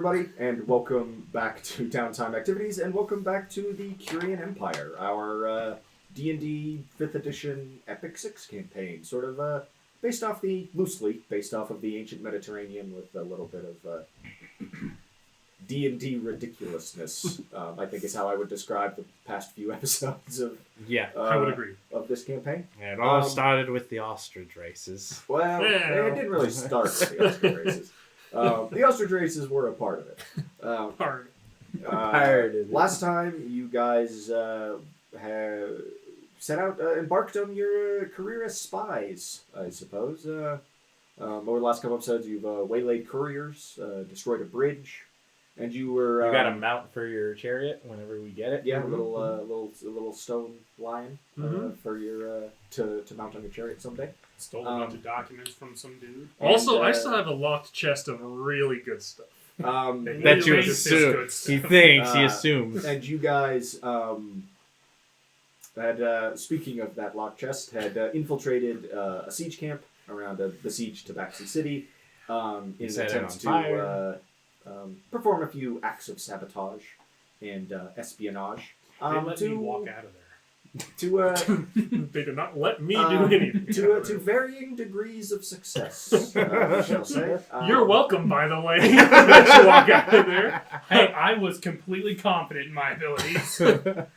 everybody, and welcome back to Downtime Activities, and welcome back to the Curian Empire, our D&D 5th edition Epic 6 campaign, sort of loosely based off of the ancient Mediterranean with a little bit of D&D ridiculousness, I think is how I would describe the past few episodes of I would agree. Of this campaign. Yeah, it all started with the ostrich races. Well, it didn't really start with the ostrich races. The ostrich races were a part of it. Last time, you guys embarked on your career as spies, I suppose. Over the last couple episodes, you've waylaid couriers, destroyed a bridge, and you were... you got a mount for your chariot whenever we get it? Yeah, a little stone lion for your to mount on your chariot someday. Stole a bunch of documents from some dude. Also, I still have a locked chest of really good stuff. That you assume. He thinks, he assumes. And you guys had, speaking of that locked chest, had infiltrated a siege camp around a besieged Tabaxi city in an attempt to perform a few acts of sabotage and espionage. They let me walk out of there. They did not let me do anything. To varying degrees of success, we shall say. You're welcome, by the way. Let you walk out of there. Hey, I was completely confident in my abilities. I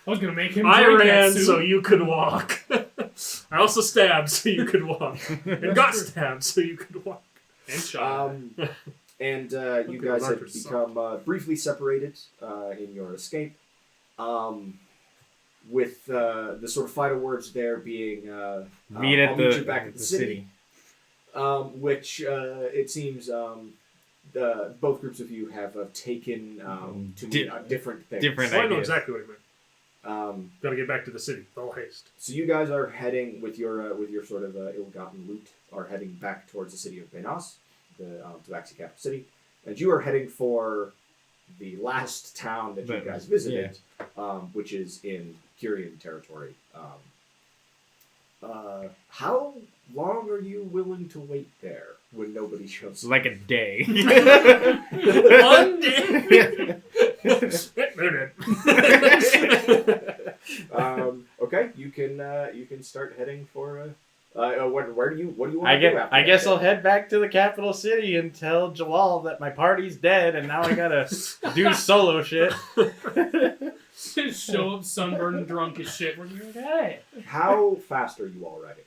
was going to make him I drink ran that soup. so you could walk. I also stabbed so you could walk. And got stabbed so you could walk. And shot. And you guys had become briefly separated in your escape. With the sort of final words there being, meet you back at the city. Which it seems both groups of you have taken to mean different things. Different I know ideas. exactly what you meant. Gotta get back to the city. All haste. So you guys are heading with your sort of ill-gotten loot, are heading back towards the city of Benas, the Tabaxi capital city, and you are heading for the last town that you guys visited, which is in Curian territory. How long are you willing to wait there when nobody shows up? Like a day. 1 day. They're dead. Okay, you can start heading for. What do you want to do? I guess I'll head back to the capital city and tell Jalal that my party's dead and now I gotta do solo shit. Just show up sunburned and drunk as shit. We're like, hey. How fast are you all riding?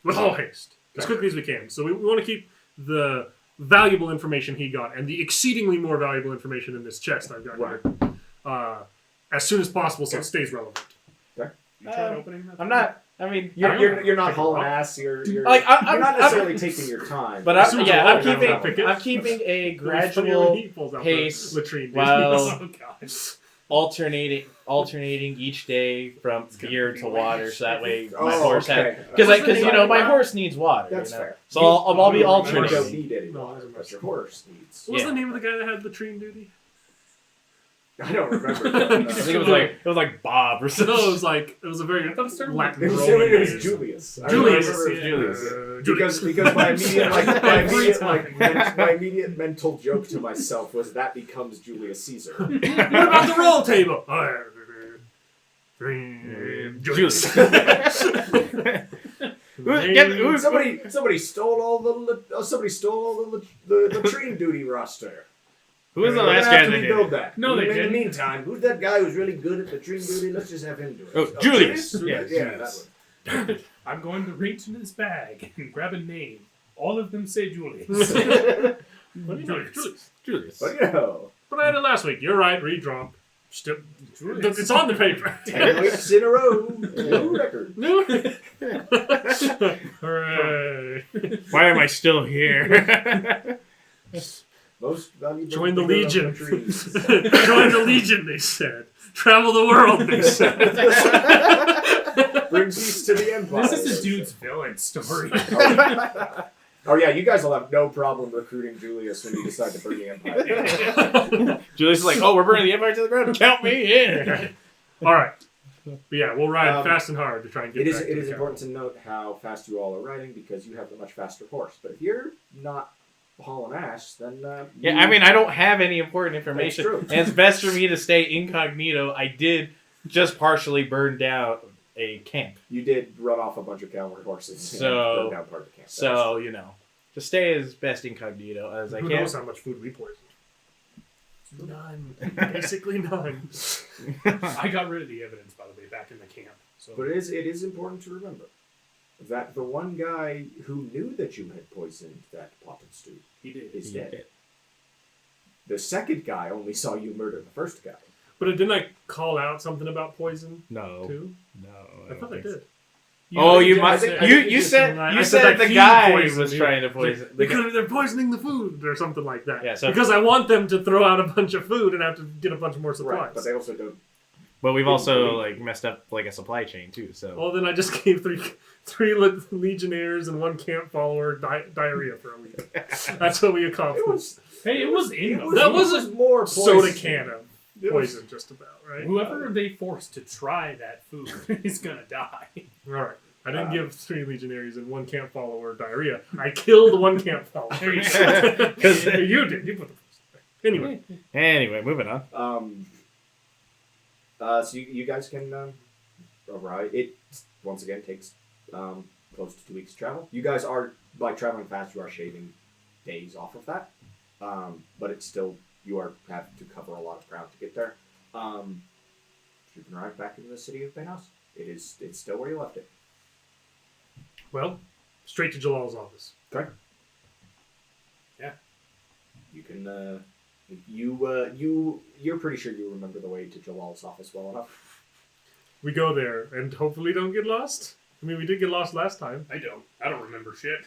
With all haste. As quickly as we can. So we want to keep the valuable information he got and the exceedingly more valuable information in this chest I've got here as soon as possible so it stays relevant. Okay. You trying opening that? I'm not. I mean, you're not hauling ass. You're I'm not necessarily taking your time. But I'm keeping a gradual pace while alternating each day from beer to water, so that way my horse has because my horse needs water. That's fair. So I'll be alternating. You don't need any water, but your horse needs. What was the name of the guy that had latrine duty? I don't remember. I think it was like Bob or something. No, it was a very Latin. It was Julius. Julius. Because my immediate mental joke to myself was that becomes Julius Caesar. What about the roll table? Julius. Somebody stole all the latrine duty roster. Who was the last guy that rebuild that? No, they didn't. In the meantime, who's that guy who's really good at latrine duty? Let's just have him do it. Oh, Julius. Yeah, that one. I'm going to reach into this bag and grab a name. All of them say Julius. Julius. But I had it last week. You're right. Redrop. It's on the paper. 10 weeks in a row. New record. Hooray. Why am I still here? Most valuable. Join the Legion. Join the Legion, they said. Travel the world, they said. Bring peace to the Empire. This is a dude's villain story. Oh yeah, you guys will have no problem recruiting Julius when you decide to burn the Empire. Julius is like, we're burning the Empire to the ground. Count me in. All right. But yeah, we'll ride fast and hard to try and get back to the It is important to note how fast you all are riding because you have a much faster horse. But if you're not hauling ass, then Yeah, I mean, I don't have any important information. That's true. And it's best for me to stay incognito. I did just partially burn down a camp. you did run off a bunch of cavalry horses. So- and burn down part of the camp. So, just stay as best incognito as I Who can. knows how much food we poisoned? None. Basically none. I got rid of the evidence, by the way, back in the camp. So But it is important to remember that the one guy who knew that you had poisoned that pot of stew he did. is Yeah. dead. The second guy only saw you murder the first guy. But didn't I call out something about poison No. too? No. I thought I did. You I might. think- You said I you said said that the he guy poisoned was you. trying to poison. They're poisoning the food or something like that. Yeah, so- because I want them to throw out a bunch of food and have to get a bunch more supplies. Right, but they also don't. But we've also messed up a supply chain too. So Well, then I just gave three legionnaires and one camp follower diarrhea for a week. That's what we accomplished. Hey, it was in them. That was more soda poison. can of It was- poison, just about, right? Whoever they forced to try that food is gonna die. All right. I didn't give 3 legionaries and 1 camp follower diarrhea. I killed 1 camp follower. There you go. Because you did. You put the first there. anyway, moving on. So you guys can arrive. It once again takes close to 2 weeks to travel. You guys are, by traveling fast, you are shaving days off of that. But it's still, you are having to cover a lot of ground to get there. You can arrive back in the city of Benos. It's still where you left it. Well, straight to Jalal's office. Okay. Yeah. You can. You're pretty sure you remember the way to Jalal's office well enough. We go there and hopefully don't get lost. I mean, we did get lost last time. I don't remember shit.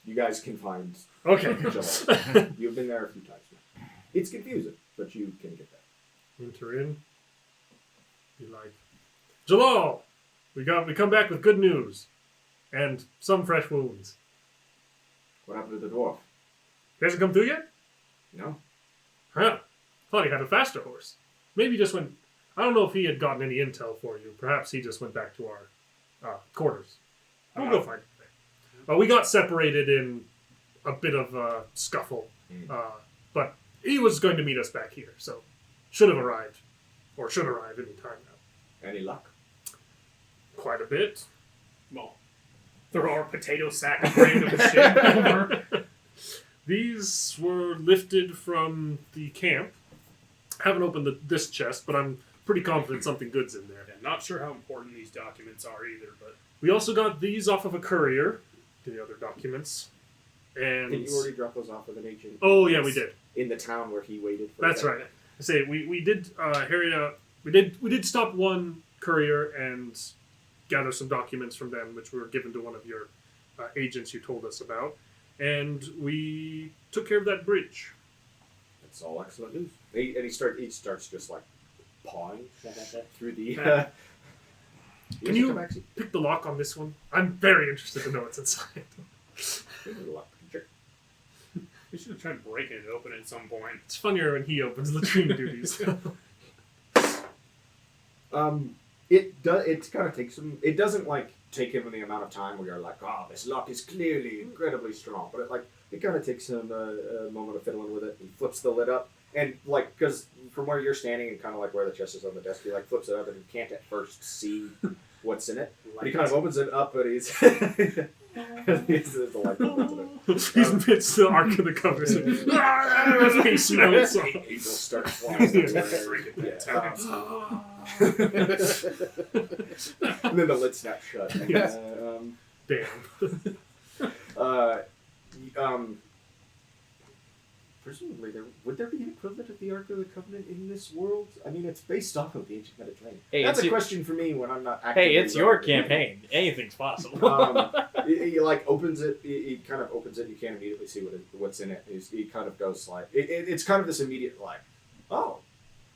You guys can find Okay. Jalal. You've been there a few times now. It's confusing, but you can get there. Enter in. Be like, Jalal, we come back with good news, and some fresh wounds. What happened to the dwarf? He hasn't come through yet? No. Huh. Thought he had a faster horse. Maybe just went. I don't know if he had gotten any intel for you. Perhaps he just went back to our quarters. We'll go find him there. We got separated in a bit of a scuffle, but he was going to meet us back here, so should have arrived, or should arrive any time now. Any luck? Quite a bit. Well, throw our potato sack of random shit over. These were lifted from the camp. Haven't opened this chest, but I'm pretty confident something good's in there. I'm not sure how important these documents are either, but We also got these off of a courier, the other documents. And Did you already drop those off with an agent? oh yeah, we did. In the town where he waited for That's them? right. I say we did harry out. We did stop one courier and gather some documents from them, which were given to one of your agents you told us about, and we took care of that bridge. That's all excellent news. He starts just like pawing through the. Can you pick the lock on this one? I'm very interested to know what's inside. we should have tried breaking it open at some point. It's funnier when he opens latrine duties. It kind of takes him. It doesn't like take him the amount of time where you're like, oh, this lock is clearly incredibly strong. But it kind of takes him a moment of fiddling with it. He flips the lid up, and like because from where you're standing and kind of like where the chest is on the desk, he like flips it up and you can't at first see what's in it. But he kind of opens it up, but he's. There's a light bulb in it. He's amidst the Ark of the Covenant. He smells. Angels start flying everywhere. And then the lid snaps shut. And, Yes. Damn. Presumably, would there be an equivalent of the Ark of the Covenant in this world? I mean, it's based off of the ancient Mediterranean. Hey, That's it's a question for me when I'm not actively Hey, it's your running it. campaign. Anything's possible. He like opens it. He kind of opens it. You can't immediately see what's in it. He kind of goes like it's kind of this immediate like, oh,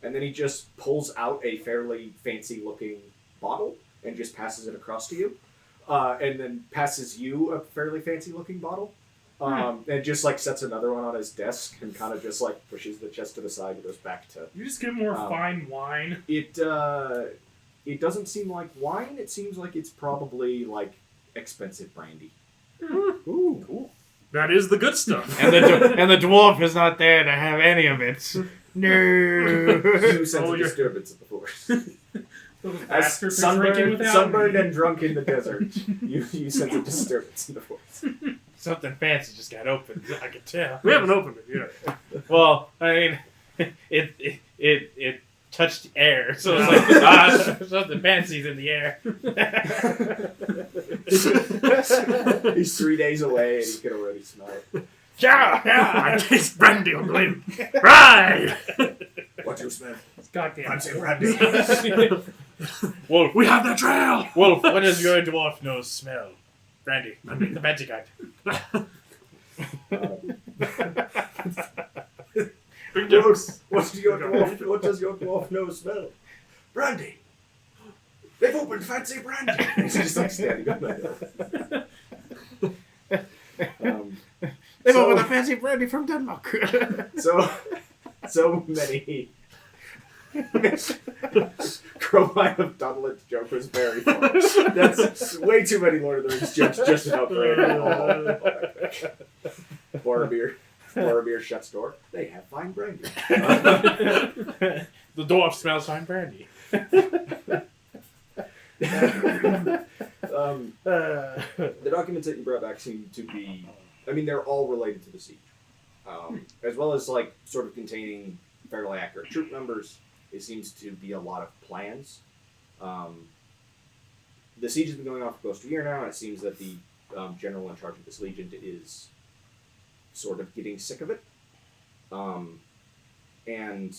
and then he just pulls out a fairly fancy looking bottle and just passes it across to you, and then passes you a fairly fancy looking bottle. And just like sets another one on his desk and kind of just like pushes the chest to the side and goes back to. You just get more fine wine. It doesn't seem like wine. It seems like it's probably like expensive brandy. Ooh, cool. That is the good stuff. And the dwarf is not there to have any of it. No. You sense a you're- disturbance in the force. Those As bastards are drinking sunburned, without sunburned me. and drunk in the desert, you sense a disturbance in the force. Something fancy just got opened. I can tell. We haven't opened it yet. Well, I mean, it touched the air, so it's like something fancy's in the air. He's 3 days away and he can already smell it. I taste brandy on the wind. Right! What do you smell? Goddamn. Fancy brandy. Wolf, We have the trail! Wolf, what does your dwarf nose smell? Brandy, the magic item. Big jokes. What does your dwarf nose smell? Brandy. They've opened fancy brandy. He's just like standing on the hill. They've So- opened a fancy brandy from Denmark. So many. Crow might have done it. Joke was very funny. That's way too many Lord of the Rings jokes just about brandy. Boromir shuts door. They have fine brandy. The dwarf smells fine brandy. The documents that you brought back seem to be, I mean, they're all related to the siege, as well as like sort of containing fairly accurate troop numbers. It seems to be a lot of plans. The siege has been going on for close to a year now, and it seems that the general in charge of this legion is sort of getting sick of it. And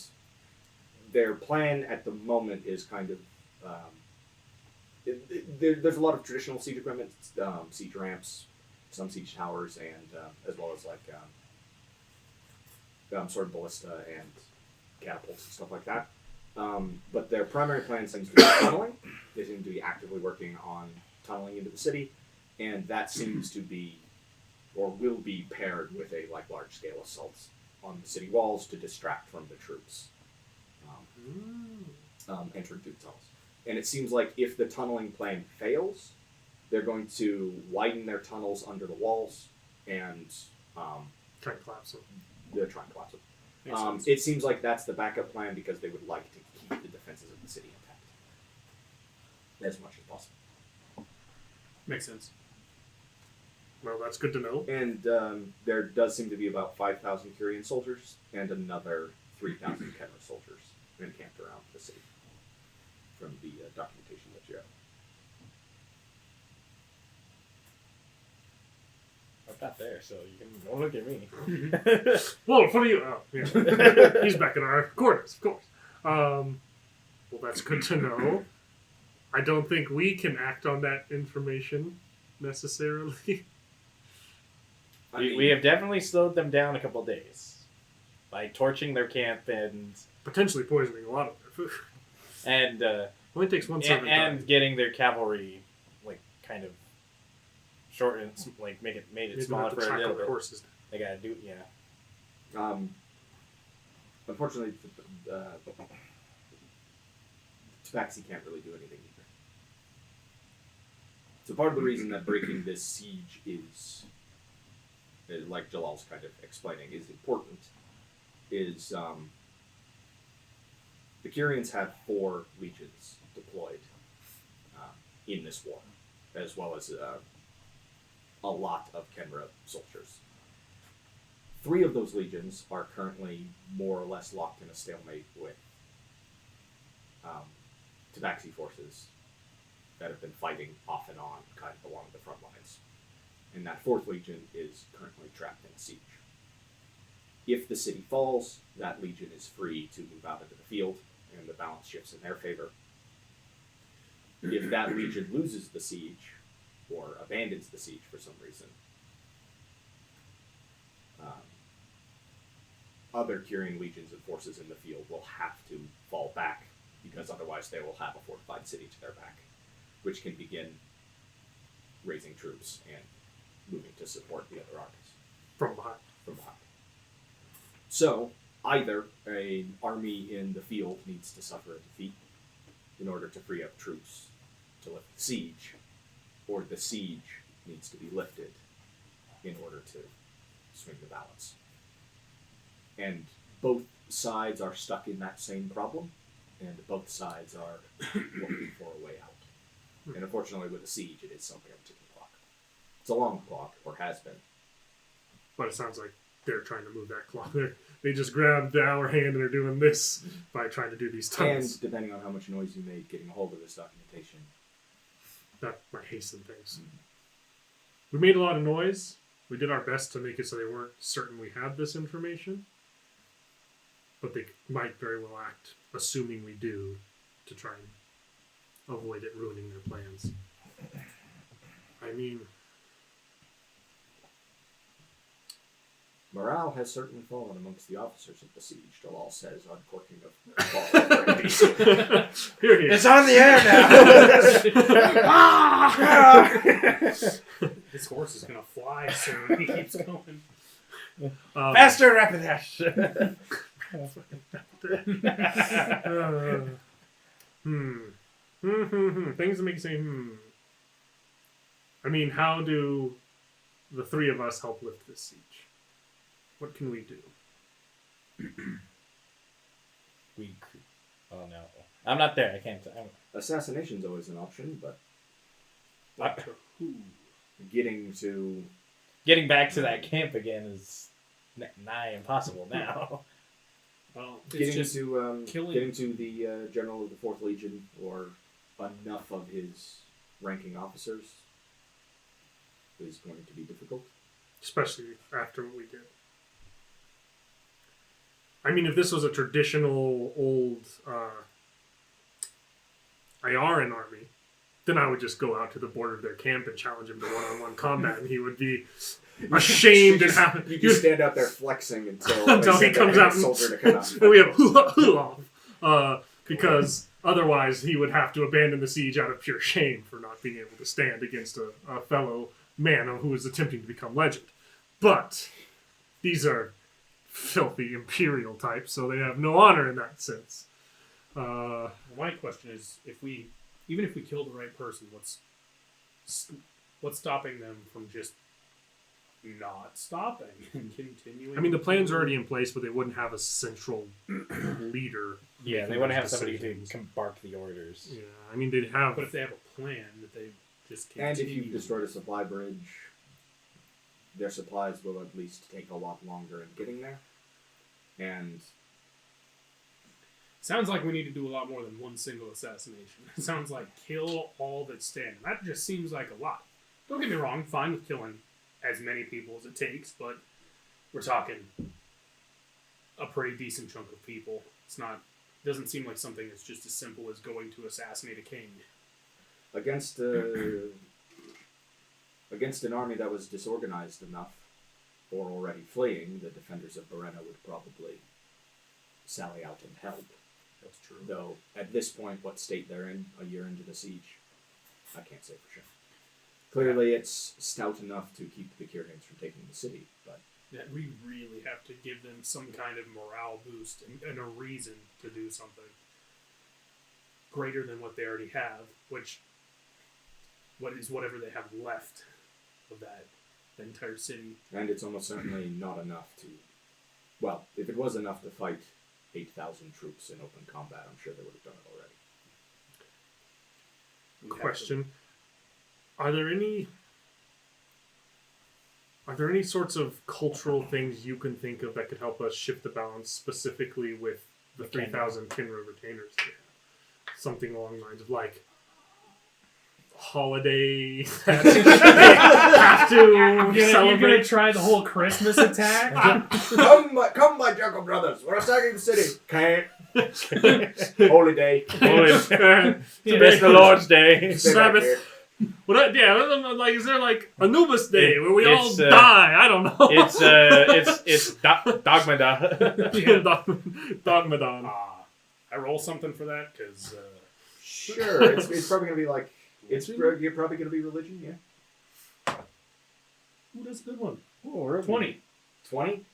their plan at the moment is kind of there's a lot of traditional siege equipment, siege ramps, some siege towers, and as well as like sort of ballista and catapults and stuff like that. But their primary plan seems to be tunneling. They seem to be actively working on tunneling into the city, and that seems to be, or will be, paired with a large scale assaults on the city walls to distract from the troops entering through the tunnels. And it seems like if the tunneling plan fails, they're going to widen their tunnels under the walls and Try and collapse it. they're trying to collapse it. Makes sense. It seems like that's the backup plan because they would like to keep the defenses of the city intact as much as possible. Makes sense. Well, that's good to know. And there does seem to be about 5,000 Curian soldiers and another 3,000 Kenra soldiers encamped around the city from the documentation that you have. I'm not there, so you can don't look at me. Well, what are you? Oh, yeah. He's back in our quarters, of course. Well, that's good to know. I don't think we can act on that information necessarily. We have definitely slowed them down a couple days by torching their camp and Potentially poisoning a lot of their food. and Only takes one servant and getting their cavalry kind of shortened, made it Maybe smaller not for the a track little of bit. horses. They gotta do Unfortunately, Tabaxi can't really do anything either. So part of the reason that breaking this siege is, like Jalal's kind of explaining, is important is the Curians have 4 legions deployed in this war, as well as a lot of Kenra soldiers. 3 of those legions are currently more or less locked in a stalemate with Tabaxi forces that have been fighting off and on kind of along the front lines. And that 4th legion is currently trapped in a siege. If the city falls, that legion is free to move out into the field, and the balance shifts in their favor. If that legion loses the siege, or abandons the siege for some reason, other Curian legions and forces in the field will have to fall back, because otherwise they will have a fortified city to their back, which can begin raising troops and moving to support the other armies From behind. from behind. So, either an army in the field needs to suffer a defeat in order to free up troops to lift the siege, or the siege needs to be lifted in order to swing the balance. And both sides are stuck in that same problem, and both sides are looking for a way out. And unfortunately, with a siege, it is something of a ticking clock. It's a long clock, or has been. But it sounds like they're trying to move that clock. They just grabbed the hour hand and are doing this by trying to do these tunnels. And depending on how much noise you made getting a hold of this documentation. That might hasten things. We made a lot of noise. We did our best to make it so they weren't certain we had this information. But they might very well act, assuming we do, to try and avoid it ruining their plans. I mean, morale has certainly fallen amongst the officers of Besieged, Dalal says, uncorking a bottle of brandy. here. It's on the air now. This horse is gonna fly soon. He keeps going. Faster, Rapidash. Things that make you say, I mean, how do the three of us help lift this siege? What can we do? Oh no, I'm not there. I can't. Assassination's always an option, but Who? Getting back to that camp again is nigh impossible now. Well, getting to killing. the general of the 4th Legion or enough of his ranking officers is going to be difficult. Especially after what we did. I mean, if this was a traditional old Ayaran army, then I would just go out to the border of their camp and challenge him to one-on-one combat, and he would be ashamed and happy. You just stand out there flexing until he comes out and soldier to come out. And we have hula because otherwise he would have to abandon the siege out of pure shame for not being able to stand against a fellow man who is attempting to become legend. But these are filthy imperial types, so they have no honor in that sense. My question is, even if we kill the right person, what's stopping them from just not stopping and continuing? I mean, the plans are already in place, but they wouldn't have a central leader. Yeah, they want to have somebody to bark the orders. Yeah, I mean, they'd have... But if they have a plan that they just continue... And if you destroyed a supply bridge, their supplies will at least take a lot longer in getting there. And... Sounds like we need to do a lot more than one single assassination. It sounds like kill all that stand. That just seems like a lot. Don't get me wrong, fine with killing as many people as it takes, but we're talking a pretty decent chunk of people. Doesn't seem like something that's just as simple as going to assassinate a king. Against an army that was disorganized enough, or already fleeing, the defenders of Berena would probably sally out and help. That's true. Though, at this point, what state they're in, a year into the siege, I can't say for sure. Clearly, it's stout enough to keep the Curians from taking the city, but... Yeah, we really have to give them some kind of morale boost and a reason to do something greater than what they already have, which is whatever they have left of the entire city. And it's almost certainly not enough to... Well, if it was enough to fight 8,000 troops in open combat, I'm sure they would have done it already. Question. Are there any sorts of cultural things you can think of that could help us shift the balance specifically with the 3,000 Kinra retainers? Something along the lines of like holiday that they have to You're celebrate. gonna try the whole Christmas attack? Come, my jungle brothers! We're attacking the city! Can't. Holy day. It's the Lord's Day. Sabbath. Like, is there like Anubis Day where we all die? I don't know. It's Dogmada. Dogmadon. I roll something for that because Sure, it's probably gonna be like you're probably gonna be religion, yeah. ooh, that's a good one. Oh, 20. 20.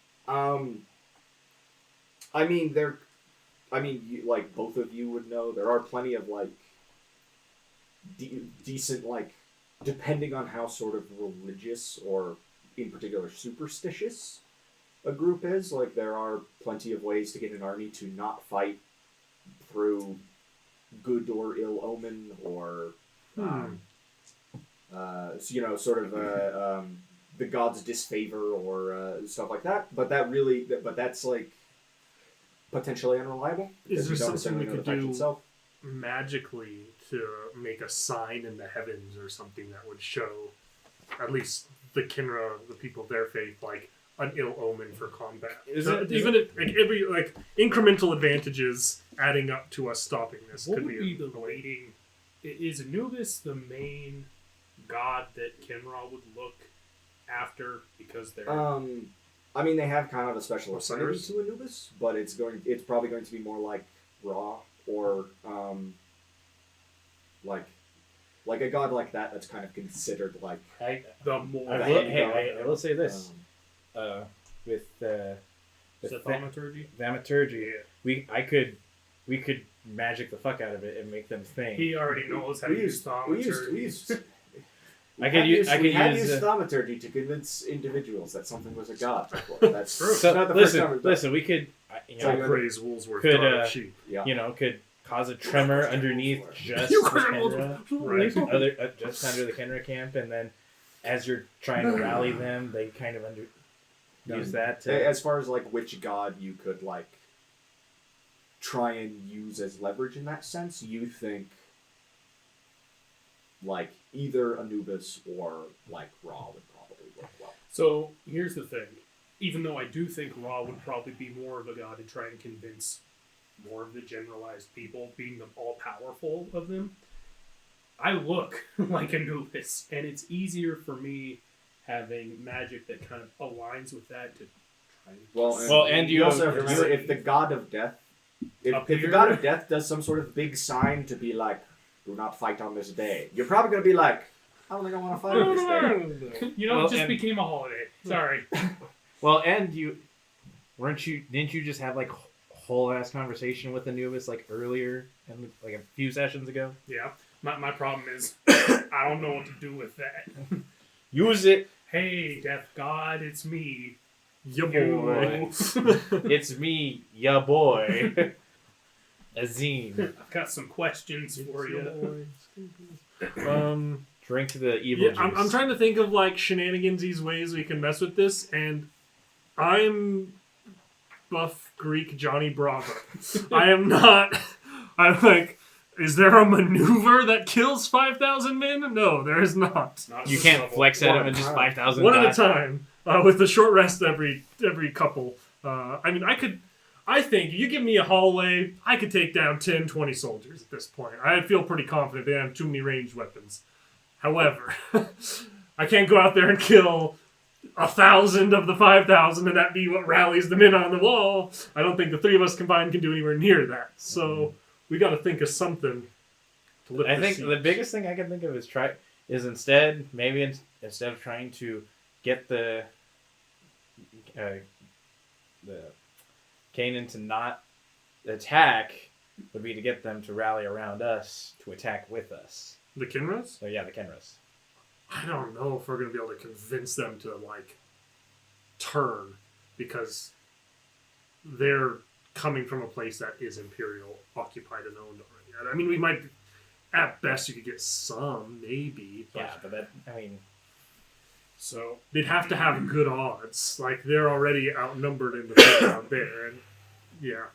Like both of you would know, there are plenty of like decent, like, depending on how sort of religious or in particular superstitious a group is. Like, there are plenty of ways to get an army to not fight through good or ill omen, or sort of the gods' disfavor, or stuff like that. But that's like potentially unreliable. Is there because you don't something we necessarily know could the fact do itself. magically to make a sign in the heavens or something that would show at least the Kinra, the people of their faith, like an ill omen for combat? Every incremental advantages adding up to us stopping this What could would be be the leading? Is Anubis the main god that Kinra would look after because they're? I mean, they have kind of a special affinity Osiris? to Anubis, but it's probably going to be more like Ra, or like a god like that that's kind of considered like The more I will say this. With thaumaturgy. thaumaturgy, we could magic the fuck out of it and make them think. He already knows how to use thaumaturgy. I could use thaumaturgy to convince individuals that something was a god before. That's true. So Not the first time we've done listen. We could, I praise Woolsworth, could, god of sheep. could cause a tremor underneath just You the criminals. Kenra, just under the Kenra camp, and then as you're trying to rally them, they kind of use that to. As far as like which god you could like try and use as leverage in that sense, you think like either Anubis or like Ra would probably work well. So here's the thing. Even though I do think Ra would probably be more of a god to try and convince more of the generalized people, being the all-powerful of them, I look like Anubis, and it's easier for me having magic that kind of aligns with that to try and... And you also have to remember, if the god of death, if the god of death does some sort of big sign to be like, do not fight on this day, you're probably going to be like, I don't think I want to fight on this day. it just became a holiday. Sorry. Well, and didn't you just have like whole ass conversation with Anubis like earlier and like a few sessions ago? Yeah. My problem is I don't know what to do with that. Use it. Hey, death god, it's me. Ya boy. It's me, ya boy. Azim. I've got some questions for you. Drink the evil juice. I'm trying to think of like shenanigansy ways we can mess with this, and I'm buff Greek Johnny Bravo. I am not. I'm like, is there a maneuver that kills 5,000 men? No, there is not. You can't flex at him and just 5,000. One at a time, with a short rest every couple. I mean, I think you give me a hallway, I could take down 10, 20 soldiers at this point. I feel pretty confident they have too many ranged weapons. However, I can't go out there and kill 1,000 of the 5,000 and that be what rallies the men on the wall. I don't think the three of us combined can do anywhere near that. So we got to think of something to lift I think siege. the biggest thing I can think of is instead of trying to get the Canaan to not attack, would be to get them to rally around us to attack with us. The Kinras? So yeah, the Kenras. I don't know if we're going to be able to convince them to, like, turn, because they're coming from a place that is Imperial, occupied and owned already. I mean, we might, at best, you could get some, maybe. But Yeah, but that, I mean... So, they'd have to have good odds. Like, they're already outnumbered in the field out there, and, yeah.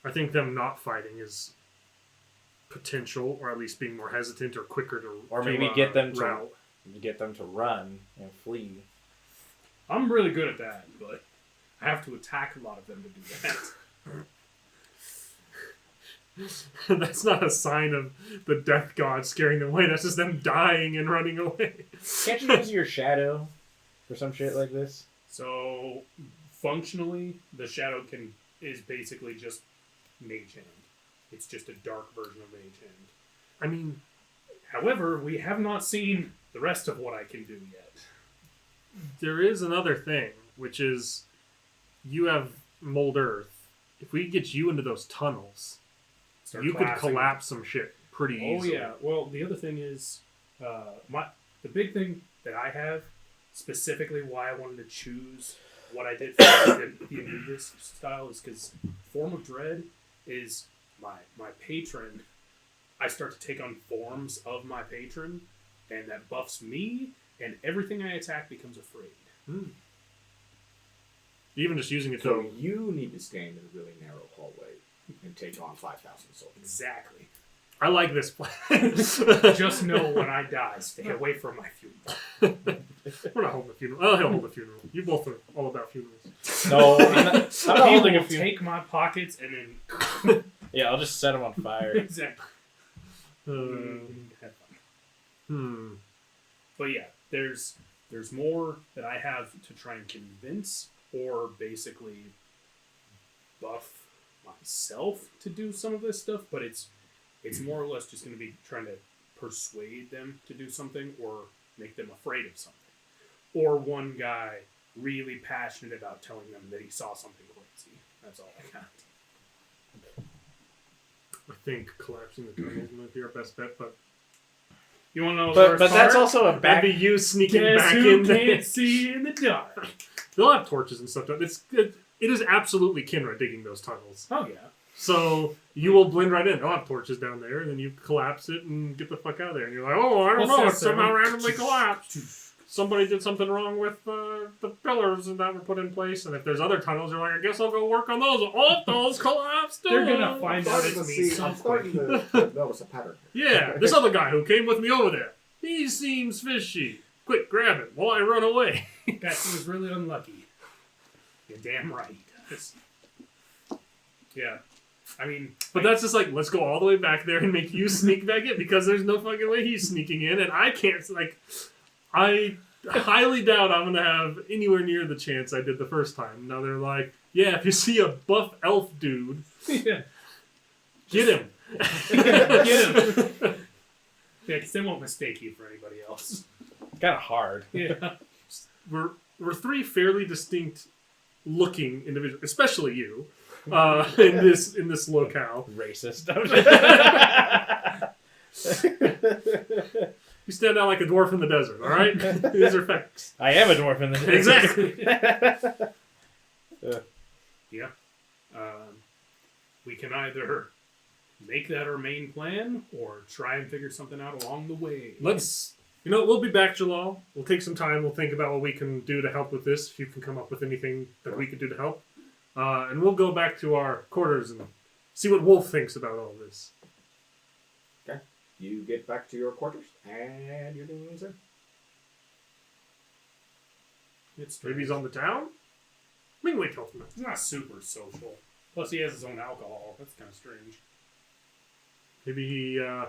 I think them not fighting is potential, or at least being more hesitant or quicker to Or maybe get them route. to run and flee. I'm really good at that, but I have to attack a lot of them to do that. That's not a sign of the death god scaring them away. That's just them dying and running away. Can't you use your shadow for some shit like this? So, functionally, the shadow is basically just mage hand. It's just a dark version of mage hand. I mean, however, we have not seen the rest of what I can do yet. there is another thing, which is you have mold earth. If we get you into those tunnels, you could collapse some shit pretty easily. Oh yeah. Well, the other thing is, the big thing that I have. specifically why I wanted to choose what I did for the Anubis style is because Form of Dread is my patron. I start to take on forms of my patron, and that buffs me, and everything I attack becomes afraid. Even just using it So to... you need to stand in a really narrow hallway and take on 5,000 soldiers. Exactly. I like this plan. Just know when I die, stay away from my funeral. We're not holding a funeral. Oh, he'll hold a funeral. You both are all about funerals. No, I'm not He holding a will few. take my pockets and then Yeah, I'll just set them on fire. exactly. Uh, Have fun. But yeah, there's more that I have to try and convince or basically buff myself to do some of this stuff, but it's more or less just going to be trying to persuade them to do something or make them afraid of something. Or one guy really passionate about telling them that he saw something crazy. That's all I got. I think collapsing the tunnels might be our best bet, but You want to know the But worst that's part? also a back. that'd be you sneaking Guess back who in. can't see in the dark? They'll have torches and stuff. It is absolutely Kinra digging those tunnels. Oh yeah. So you will blend right in. They'll have torches down there, and then you collapse it and get the fuck out of there. And you're like, oh, I don't What's know, that it somehow sound? randomly collapsed. Somebody did something wrong with the pillars that were put in place. And if there's other tunnels, you're like, I guess I'll go work on those. All those collapsed. They're gonna Oh. find I'm out starting it's to me. see. I'm So starting quick. to notice a pattern. Yeah, this other guy who came with me over there. He seems fishy. Quick, grab him while I run away. That was really unlucky. You're damn right. Yeah. I mean, But that's just like, let's go all the way back there and make you sneak back in because there's no fucking way he's sneaking in, and I can't. Like, I highly doubt I'm gonna have anywhere near the chance I did the first time. Now they're like, yeah, if you see a buff elf dude, yeah. get him. Get him. Yeah, because they won't mistake you for anybody else. Kind of hard. Yeah. We're three fairly distinct looking individuals, especially you, in this locale. Racist. You stand out like a dwarf in the desert. All right, these are facts. I am a dwarf in the Exactly. Yeah. We can either make that our main plan or try and figure something out along the way. We'll be back, Jalal. We'll take some time. We'll think about what we can do to help with this. If you can come up with anything that we could do to help. And we'll go back to our quarters and see what Wolf thinks about all this. Okay. You get back to your quarters, and you're doing so. It's Maybe he's on the town? We can wait till tonight. He's not super social. Plus, he has his own alcohol. That's kind of strange. Maybe he, I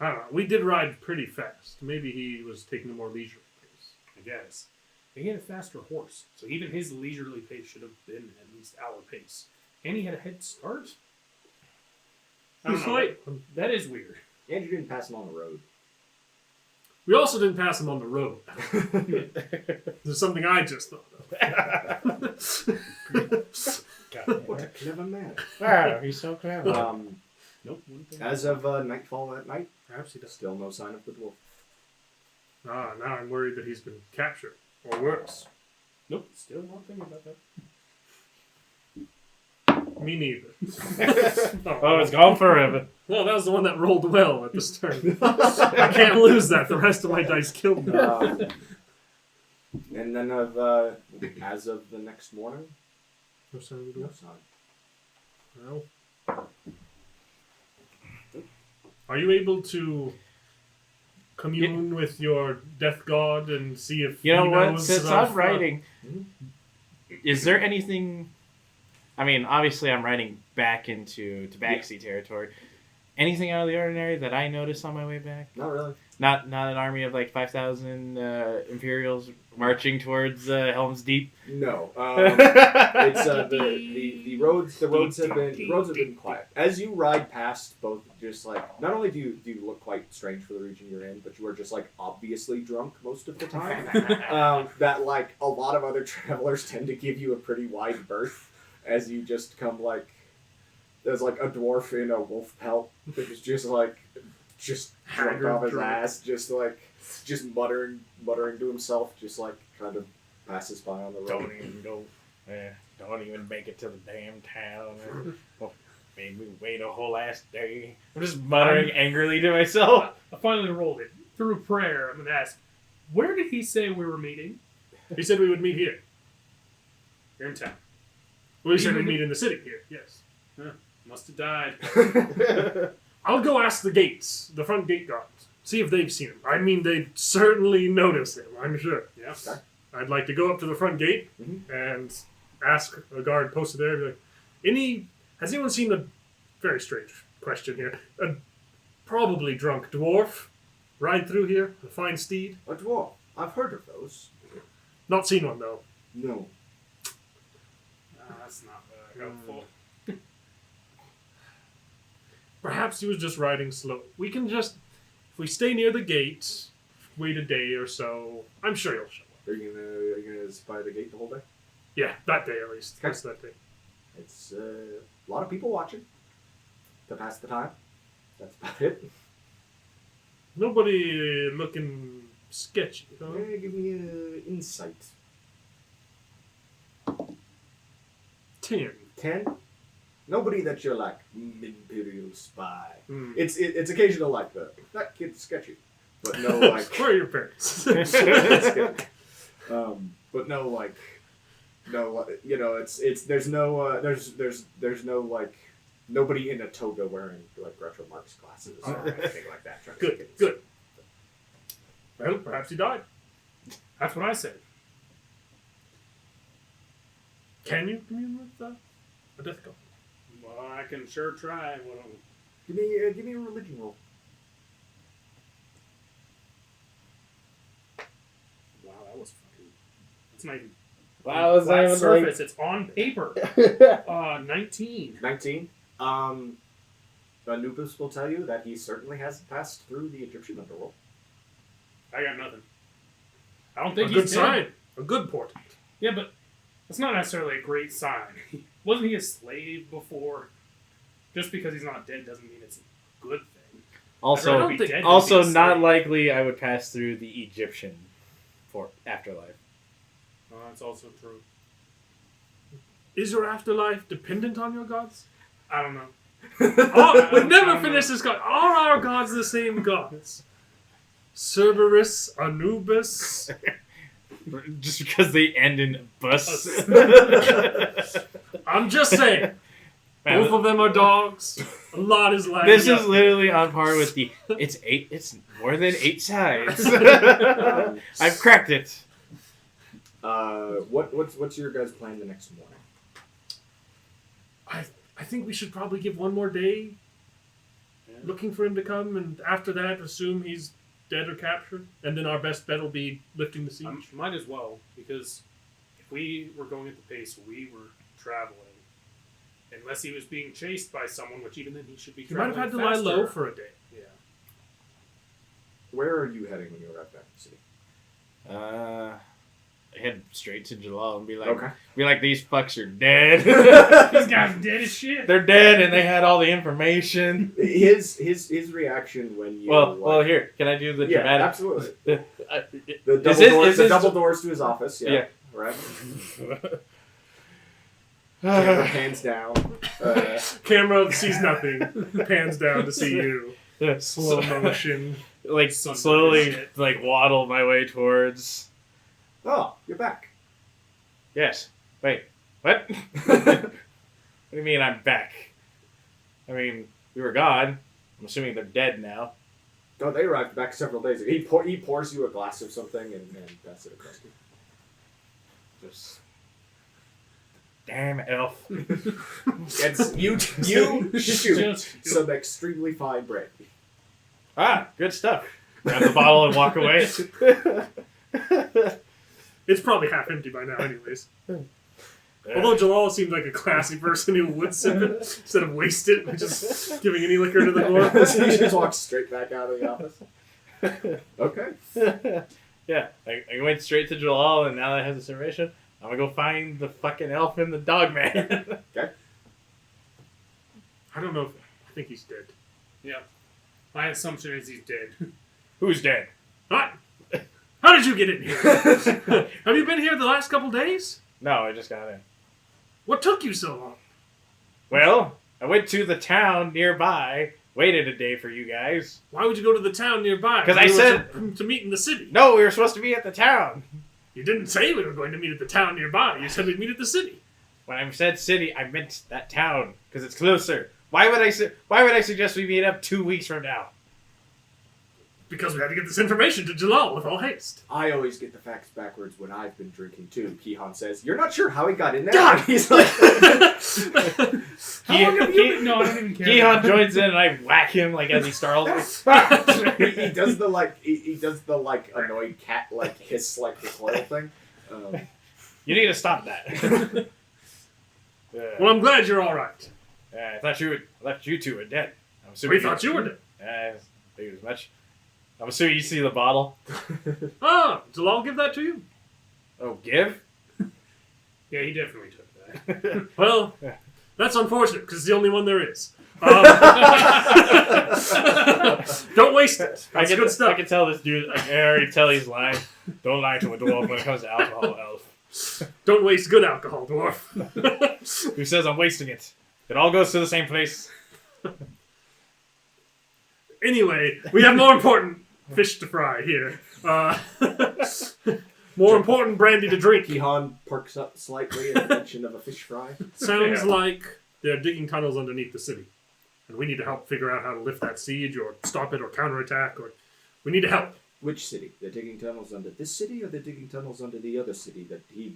don't know. We did ride pretty fast. Maybe he was taking a more leisurely pace. I guess. He had a faster horse, so even his leisurely pace should have been at least our pace. And he had a head start? I don't know. Wait. That is weird. And you didn't pass him on the road. We also didn't pass him on the road. There's something I just thought of. What a clever man. Wow, he's so clever. Nope. One thing. As of nightfall that night, Perhaps he does. still no sign of the dwarf. Now I'm worried that he's been captured. Or worse. Nope. Still not thinking about that. Me neither. Oh, it's gone forever. Well, that was the one that rolled well at the start. I can't lose that. The rest of my dice killed me. And then as of the next morning, No sign of the no dwarf? sign. Well. Are you able to commune with your death god and see if You know he what? knows Since of, I'm writing, is there anything? I mean, obviously, I'm writing back into Tabaxi territory. Anything out of the ordinary that I noticed on my way back? Not really. Not an army of like 5,000 Imperials marching towards Helm's Deep. No. It's the roads have been quiet. As you ride past, both just like not only do you look quite strange for the region you're in, but you are just like obviously drunk most of the time. That like a lot of other travelers tend to give you a pretty wide berth as you just come like there's like a dwarf in a wolf pelt that is just like just Haggard drunk off his drunk. ass, just muttering to himself, just like kind of passes by on the road. Don't even go. Don't even make it to the damn town. Well, made me wait a whole ass day. I'm just muttering angrily to myself. I finally rolled it. Through prayer, I'm going to ask, where did he say we were meeting? He said we would meet here. Here in town. Well, he said we'd meet in the city here. Yes. Must have died. I'll go ask the gates, the front gate guards, see if they've seen him. I mean, they'd certainly notice him, I'm sure. Yeah. Okay. I'd like to go up to the front gate Mhm. and ask a guard posted there, like, has anyone seen a very strange question here? A probably drunk dwarf ride through here, a fine steed? A dwarf. I've heard of those. Not seen one, though. No. That's not very helpful. Perhaps he was just riding slow. We can just, if we stay near the gate, wait a day or so, I'm sure he'll show up. Are you gonna spy the gate the whole day? Yeah, that day at least. Okay. That's that day. It's a lot of people watching to pass the time. That's about it. Nobody looking sketchy, huh? Give me an insight. 10. 10? Nobody that you're like imperial spy. Hmm. It's occasional like that kid's sketchy, but no like. Where are your parents? But no like, no it's there's no there's no like nobody in a toga wearing like Groucho Marx glasses or anything like that. Trying to Good, get good. Well, perhaps he died. That's what I said. Can you commune with a death god? Well, I can sure try. Give me a religion roll. Wow, that was fucking... That's not even... Wow, was flat that surface. It's on paper. 19. 19. Anubis will tell you that he certainly hasn't passed through the Egyptian underworld. I got nothing. I don't A think good he's sign. dead. A good portent. Yeah, but that's not necessarily a great sign. Wasn't he a slave before? Just because he's not dead doesn't mean it's a good thing. Also, I'd rather be dead than also be a not slave. likely I would pass through the Egyptian for afterlife. Oh, that's also true. Is your afterlife dependent on your gods? I don't know. We've I never don't finished know. this god. Are our gods the same gods? Cerberus, Anubis. Just because they end in bus. I'm just saying. Man, Both of them are dogs. A lot is lacking. this is literally on par with the. It's more than 8 sides. I've cracked it. What's your guys' plan the next morning? I think we should probably give one more day looking for him to come, and after that, assume he's dead or captured, and then our best bet will be lifting the siege. Might as well, because if we were going at the pace we were traveling, unless he was being chased by someone, which even then he should be He might have traveling had to lie low faster. for a day. Yeah. Where are you heading when you arrive back in the city? Head straight to Jalal and be like, Okay. these fucks are dead. These guys are dead as shit. They're dead, and they had all the information. His reaction when you Well, here, can I do the yeah, dramatic? absolutely. The The double, Is this- doors, is the this- double doors to his office. Yeah. Yeah. Right. Camera hands down. Camera sees nothing. Pans down to see you. Slow motion. Like Sun slowly, shit. like waddle my way towards. Oh, you're back. Yes. Wait. What? What do you mean I'm back? I mean, we were gone. I'm assuming they're dead now. No, they arrived back several days ago. He pours you a glass of something and passes it across to you. Just damn elf. It's, you shoot Just- some extremely fine brandy. Ah, good stuff. Grab the bottle and walk away. It's probably half empty by now, anyways. Although Jalal seemed like a classy person who would sip it instead of waste it and just giving any liquor to the door. So you just walk straight back out of the office. Okay. Yeah, I went straight to Jalal, and now that I have this information, I'm gonna go find the fucking elf and the dog man. Okay. I don't know if... I think he's dead. Yeah. My assumption is he's dead. Who's dead? What? How did you get in here? Have you been here the last couple days? No, I just got in. What took you so long? Well, I went to the town nearby, waited a day for you guys. Why would you go to the town nearby? 'Cause I We were said- to meet in the city. No, we were supposed to be at the town. You didn't say we were going to meet at the town nearby. You said we'd meet at the city. When I said city, I meant that town because it's closer. Why would I suggest we meet up 2 weeks from now? Because we had to get this information to Jalal with all haste. I always get the facts backwards when I've been drinking too. Kihan says, "You're not sure how he got in there." God! And he's like, How long have you been? No, I don't even care. Gihan joins in and I whack him like as he startles. he does the annoyed cat hiss recoil thing. You need to stop that. Well, I'm glad you're all right. I thought you two were dead. I'm assuming We thought you were dead. I figured as much. I'm assuming you see the bottle. Ah, Jalal give that to you? Oh, give? Yeah, he definitely took that. Well, that's unfortunate because it's the only one there is. Don't waste it. That's good I stuff. can tell this dude. I can already tell he's lying. Don't lie to a dwarf when it comes to alcohol, elf. Don't waste good alcohol, dwarf. Who says I'm wasting it? It all goes to the same place. Anyway, we have more important fish to fry here. More important brandy to drink. Kihan perks up slightly at the mention of a fish fry. Sounds Yeah. like they're digging tunnels underneath the city. And we need to help figure out how to lift that siege or stop it or counterattack or we need to help. Which city? They're digging tunnels under this city, or they're digging tunnels under the other city that he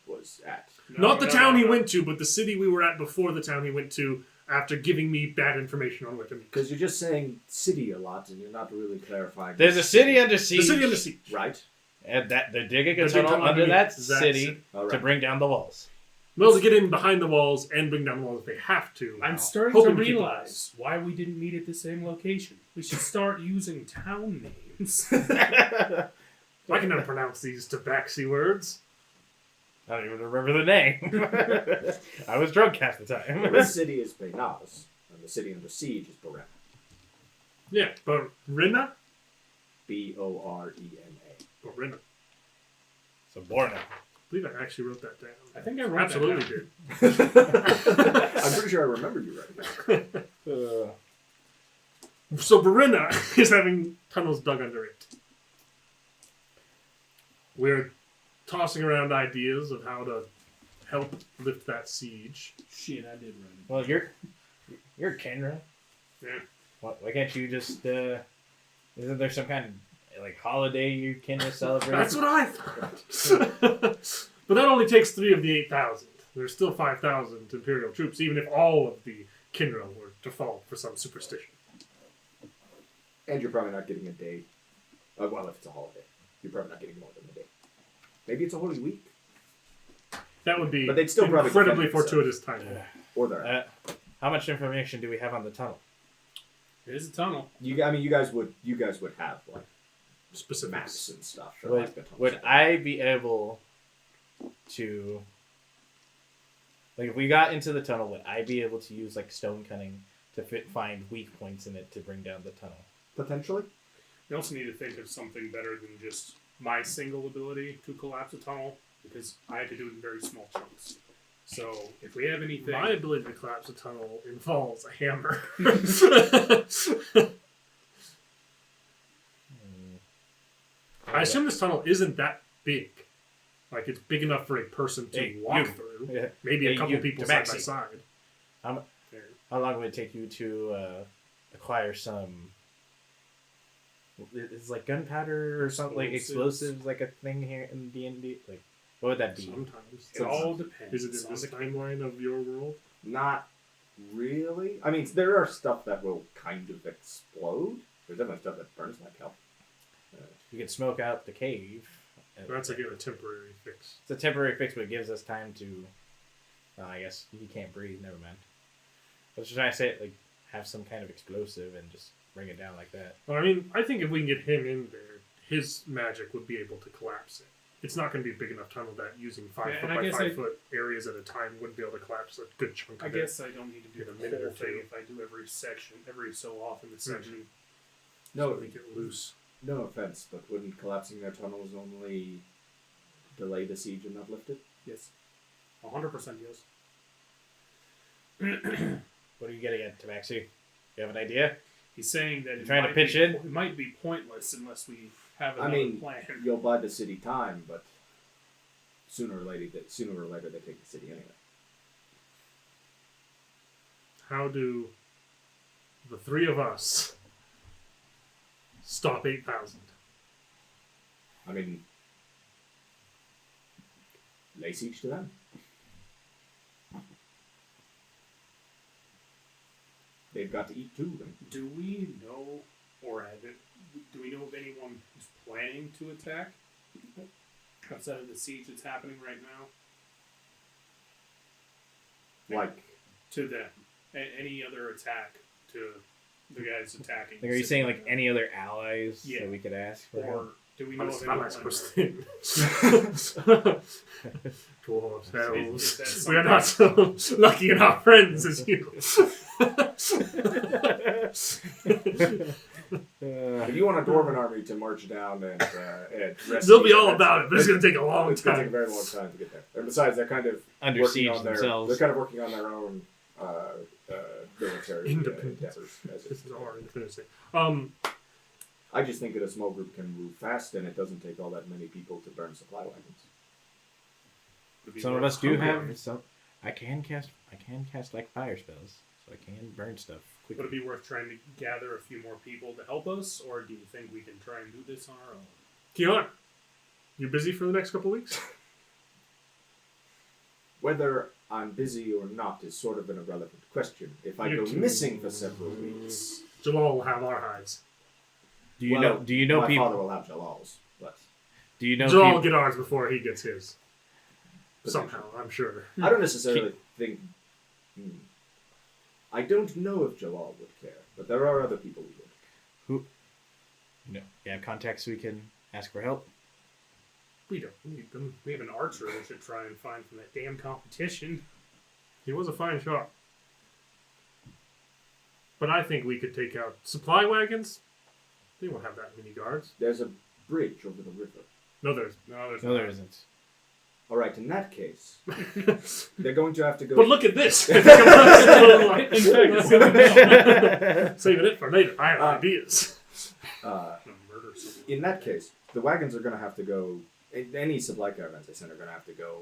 was at? Not the town he went to, but the city we were at before the town he went to after giving me bad information on where to meet. Because you're just saying city a lot, and you're not really clarifying. There's a city under The siege. city under siege. Right? And that they're digging They're a digging tunnel tunnel under that underneath that city city. All right. to bring down the walls. Well, to get in behind the walls and bring down the walls if they have to. I'm starting Hoping to keep the realize why we didn't meet at the same location. We should start using town names. I can never pronounce these tabaxi words. I don't even remember the name. I was drunk half the time. This city is Beynaz, and the city under siege is Borena. Yeah, but Rina? Borena. Or Rina. So Borna. I believe I actually wrote that down. I think I wrote that Absolutely down. did. I'm pretty sure I remember you right. So Berina is having tunnels dug under it. We're tossing around ideas of how to help lift that siege. Shit, I did run Well, you're Kenra. Yeah. Why can't you just? Isn't there some kind of holiday you can celebrate? That's what I thought. But that only takes 3 of the 8,000. There's still 5,000 Imperial troops, even if all of the Kinra were to fall for some superstition. And you're probably not getting a day. Well, if it's a holiday, you're probably not getting more than a day. Maybe it's a Holy Week, That would be But they'd still probably incredibly defend fortuitous timing. or they're. How much information do we have on the tunnel? There's a tunnel. You guys would have Specifics. maps and stuff. for, Would, the tunnels. would I be able to, if we got into the tunnel, would I be able to use stone cutting to find weak points in it to bring down the tunnel? Potentially. You also need to think of something better than just my single ability to collapse a tunnel, because I had to do it in very small chunks. So if we have anything, My ability to collapse a tunnel involves a hammer. I assume this tunnel isn't that big. It's big enough for a person to Hey, walk you. through. Yeah. Maybe Hey, a couple you, people side by Tabaxi. side. How long would it take you to acquire some? Is gunpowder or something explosives a thing here in DnD? What would that be? Sometimes. it all depends. Is it in this timeline of your world? Not really. I mean, there are stuff that will kind of explode. There's definitely stuff that burns like hell. You can smoke out the cave. That's again a temporary fix. It's a temporary fix, but it gives us time to. I guess he can't breathe. Never mind. I was just trying to say, have some kind of explosive and just bring it down like that. Well, I mean, I think if we can get him in there, his magic would be able to collapse it. It's not going to be a big enough tunnel that using 5 Yeah, foot and I by guess 5 foot areas at a time wouldn't be able to collapse a good chunk I of it. guess I don't need to do in a the minute whole or two. thing if I do every section, every so often the section No, So they get loose. no offense, but wouldn't collapsing their tunnels only delay the siege and not lift it? Yes. 100% yes. What are you getting at, Tabaxi? You have an idea? He's saying that Trying to pitch in? It might be pointless unless we have another I mean, plan. you'll buy the city time, but sooner or later they take the city anyway. How do the three of us stop 8,000? I mean, lay siege to them. They've got to eat too. Do we know, do we know of anyone who's planning to attack outside of the siege that's happening right now? Like, To them. Any other attack to the guys attacking? Like, are you the saying city like any other allies Yeah. that we could ask for? Or do we know of I'm anyone? not supposed to. Dwarves, elves. Is that We are not so lucky in our friends as you. if you want a dwarven army to march down and rescue, They'll be all about it, but it's going to take a long It's going to take a time. very long time to get there. And besides, they're kind of Under working siege on their, themselves. They're kind of working on their own military Independence. endeavors. This is our independence day. I just think that a small group can move fast, and it doesn't take all that many people to burn supply wagons. Would be Some of worth us do hungry. have some. I can cast like fire spells, so I can burn stuff Would quickly. it be worth trying to gather a few more people to help us, or do you think we can try and do this on our own? Keon, you busy for the next couple of weeks? Whether I'm busy or not is sort of an irrelevant question. If I You go can- missing for several weeks, Jalal will have our hides. Do you well, know? Do you know my people? father will have Jalal's, but Do you know Jalal will people? get ours before he gets his. Somehow, I'm sure. I don't necessarily think. I don't know if Jalal would care, but there are other people who would. No. You have contacts we can ask for help. We don't need them. We have an archer we should try and find from that damn competition. He was a fine shot. But I think we could take out supply wagons. They won't have that many guards. There's a bridge over the river. No, there's. No, No, there isn't. All right, in that case, they're going to have to go. But look at this. Saving it for later. I have ideas. murder someone. In that case, the wagons are going to have to go. Any supply caravans they send are going to have to go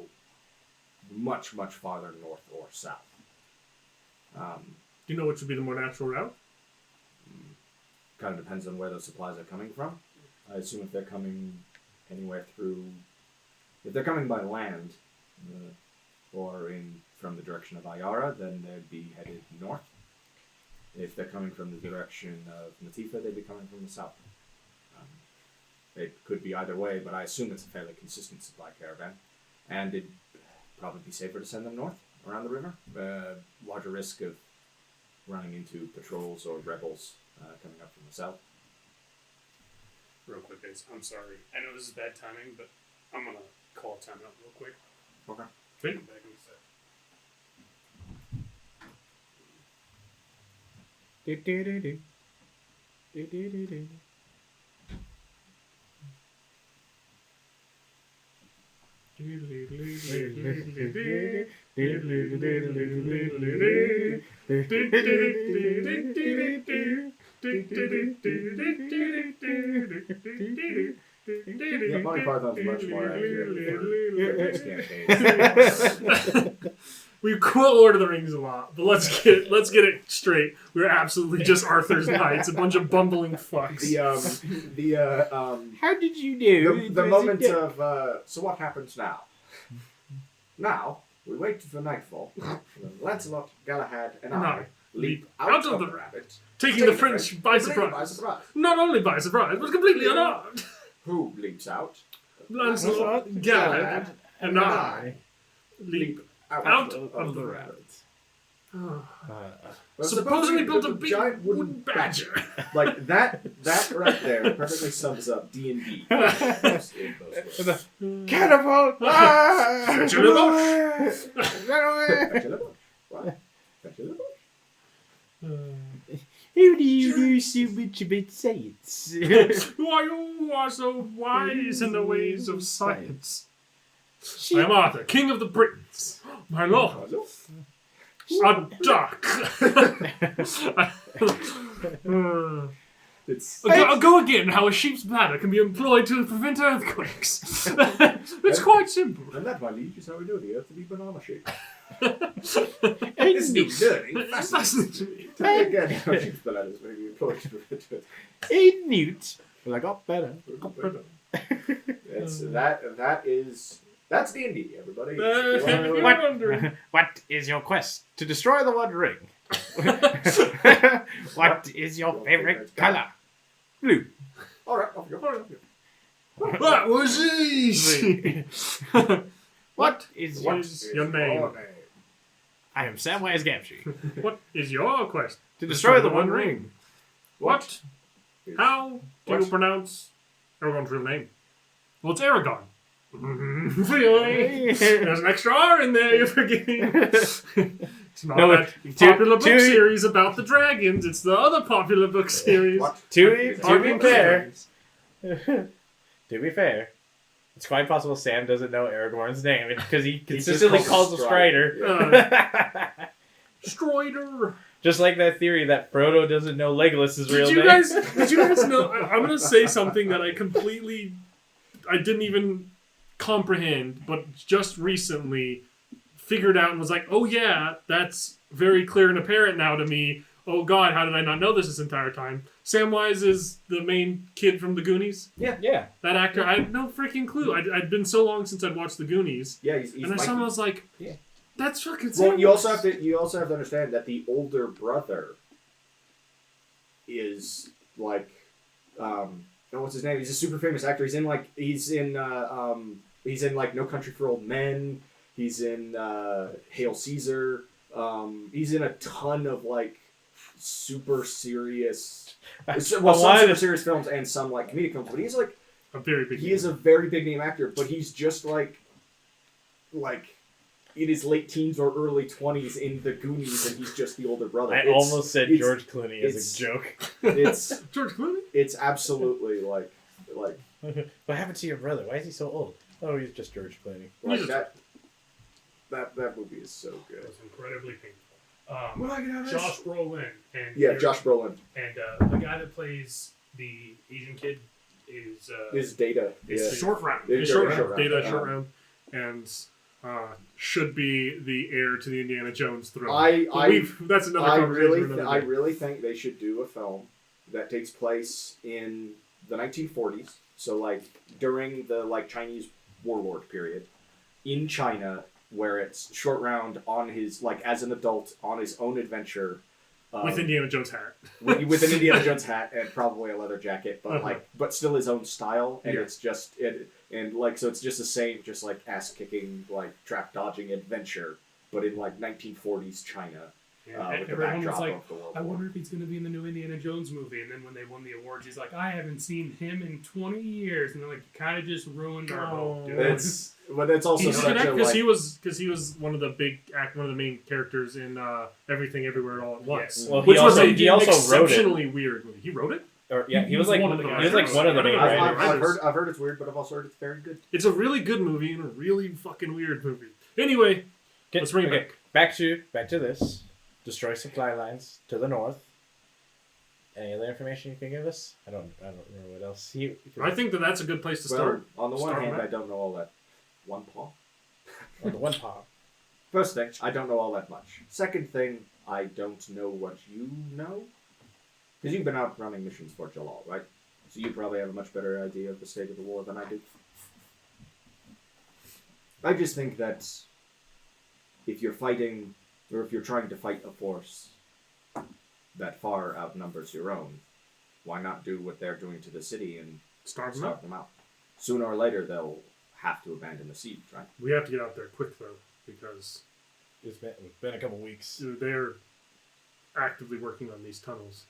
much, much farther north or south. Do you know which would be the more natural route? Kind of depends on where those supplies are coming from. I assume if they're coming anywhere through, if they're coming by land, or from the direction of Ayara, then they'd be headed north. If they're coming from the direction of Natifa, they'd be coming from the south. It could be either way, but I assume it's a fairly consistent supply caravan, and it'd probably be safer to send them north around the river. Larger risk of running into patrols or rebels coming up from the south. Real quick, guys. I'm sorry. I know this is bad timing, but I'm gonna call a timeout real quick. Okay. Okay. Come back in a sec. Yeah, Monty Python's much more accurate for these campaigns. We quote Lord of the Rings a lot, but let's get it straight. We're absolutely just Arthur's knights, a bunch of bumbling fucks. How did you do? The moment of so what happens now? Now we wait for nightfall. Lancelot, Galahad, and I leap out of the rabbit, Taking the French by surprise. Not only by surprise, but completely unarmed. Who leaps out? Lancelot, Galahad, and I leap out of the rabbit. Well, Supposedly built a the big giant wooden badger. Like that right there perfectly sums up DnD. Catapult! Fetch a little. Fetch a little. What? Fetch a little. How do you know so much about science? Why you are so wise in the ways of science? I am Arthur, King of the Britons. My lord, a duck. Go again. How a sheep's bladder can be employed to prevent earthquakes. It's quite simple. And that, my liege, is how we do the earth to be banana shaped. It's new learning. Fascinating. Tell me again how sheep's bladders may be employed to prevent earthquakes. A newt. Well, I got better. That's D&D, everybody. What is your quest? To destroy the One Ring. What is your favorite color? Blue. All right, off you go. That was easy. What is your name? I am Samwise Gamgee. What is your quest? To destroy the One Ring. What? How do you pronounce Aragorn's real name? Well, it's Aragon. Really? There's an extra R in there, you're forgetting. It's not that popular book series about the dragons, it's the other popular book series. To be fair, it's quite possible Sam doesn't know Aragorn's name because he consistently calls him Strider. Strider. Just like that theory that Frodo doesn't know Legolas' real name. Did you guys know? I'm going to say something that I didn't even comprehend, but just recently figured out and was like, oh yeah, that's very clear and apparent now to me. Oh god, how did I not know this entire time? Samwise is the main kid from the Goonies. Yeah. That actor, I had no freaking clue. I'd been so long since I'd watched the Goonies. Yeah, he's and I saw him, I was like, that's fucking Samwise. Well, you also have to understand that the older brother is like, what's his name? He's a super famous actor. He's in like No Country for Old Men. He's in Hail Caesar. He's in a ton of like super serious, some super serious films and some like comedic films. But he's like a very big. He is a very big name actor, but he's just like in his late teens or early 20s in the Goonies, and he's just the older brother. I almost said George Clooney as a joke. It's George Clooney. It's absolutely like. What happened to your brother? Why is he so old? Oh, he's just George Clooney. Like that movie is so good. It was incredibly painful. Josh Brolin and Josh Brolin and the guy that plays the Asian kid is Data. It's Short Round. Short Round, and should be the heir to the Indiana Jones throne. That's another conversation. I really think they should do a film that takes place in the 1940s. So like during the like Chinese warlord period in China, where it's Short Round on his like as an adult on his own adventure. With Indiana Jones hat. with an Indiana Jones hat and probably a leather jacket, but but still his own style, and it's just so it's just the same, just like ass kicking, like trap dodging adventure, but in like 1940s China. With the everyone was backdrop like, of the World I War. wonder if he's going to be in the new Indiana Jones movie. And then when they won the awards, he's like, I haven't seen him in 20 years. And they're like, you kind of just ruined our hope. But it's also because he was one of the main characters in Everything Everywhere All at Once. Yes. Well, which was an wrote it. Exceptionally weird movie. He wrote it. He was like one of the main writers. I've heard it's weird, but I've also heard it's very good. It's a really good movie and a really fucking weird movie. Anyway, let's bring it back to this. Destroy supply lines to the north. Any other information you can give us? I don't know what else. I think that's a good place to start. On the one hand, I don't know all that. One paw. On the one paw. First thing, I don't know all that much. Second thing, I don't know what you know. Because you've been out running missions for Jalal, right? So you probably have a much better idea of the state of the war than I do. I just think that if you're fighting, or if you're trying to fight a force that far outnumbers your own, why not do what they're doing to the city and starve them out? Sooner or later, they'll have to abandon the siege, right? We have to get out there quick, though, because it's been a couple weeks. They're actively working on these tunnels.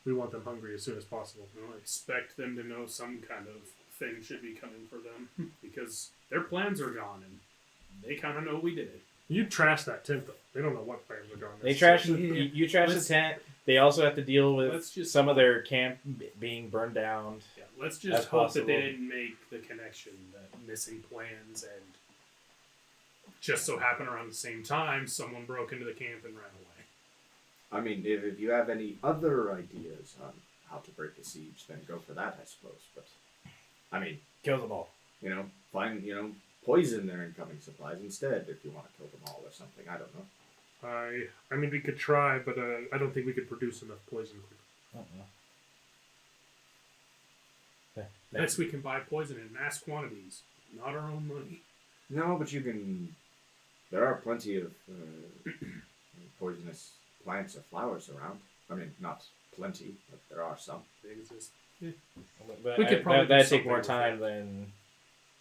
We want them hungry as soon as possible. I expect them to know some kind of thing should be coming for them, because their plans are gone, and they kind of know we did it. You trashed that tent, though. They don't know what plans are gone. They trashed. You trashed the tent. they also have to deal with Let's just- some of their camp being burned down. Yeah, let's That's just hope that they possible. didn't make the connection, the missing plans, and just so happened around the same time, someone broke into the camp and ran away. I mean, if you have any other ideas on how to break the siege, then go for that, I suppose. But, I mean, Kill them all. find, poison their incoming supplies instead if you want to kill them all or something. I don't know. I mean, we could try, but I don't think we could produce enough poison quickly. Next, we can buy poison in mass quantities, not our own money. No, but you can... There are plenty of poisonous plants or flowers around. I mean, not plenty, but there are some. They exist. But We could probably do that'd take something more with time that. than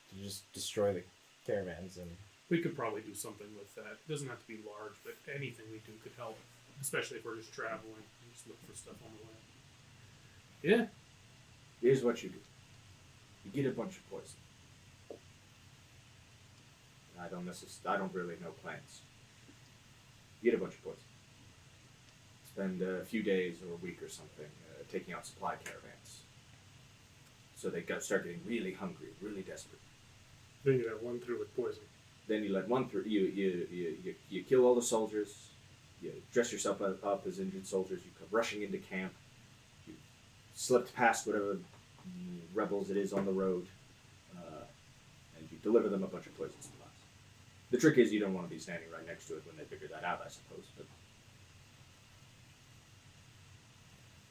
to just destroy the caravans and. We could probably do something with that. It doesn't have to be large, but anything we do could help, especially if we're just traveling and just look for stuff on the way. Yeah. Here's what you do. You get a bunch of poison. I don't really know plants. You get a bunch of poison. Spend a few days or a week or something taking out supply caravans. So they start getting really hungry, really desperate. Then you let one through with poison. Then you let one through. You kill all the soldiers. You dress yourself up as injured soldiers. You come rushing into camp. You slipped past whatever rebels it is on the road, and you deliver them a bunch of poison supplies. The trick is you don't want to be standing right next to it when they figure that out, I suppose. But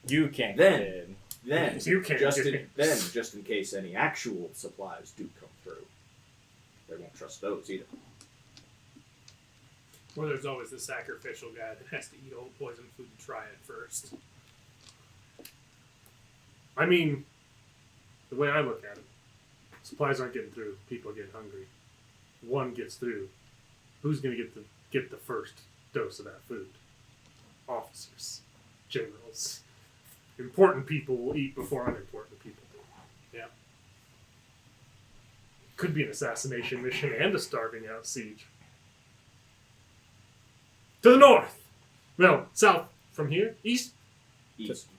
You can't Then- get in. then, You can't just get in, in. then, just in case any actual supplies do come through, they won't trust those either. Or there's always the sacrificial guy that has to eat all the poison food to try it first. I mean, the way I look at it, supplies aren't getting through. People are getting hungry. One gets through. Who's going to get the first dose of that food? Officers, generals, important people will eat before unimportant people do. Yeah. Could be an assassination mission and a starving out siege. To the north. No, south from here. East.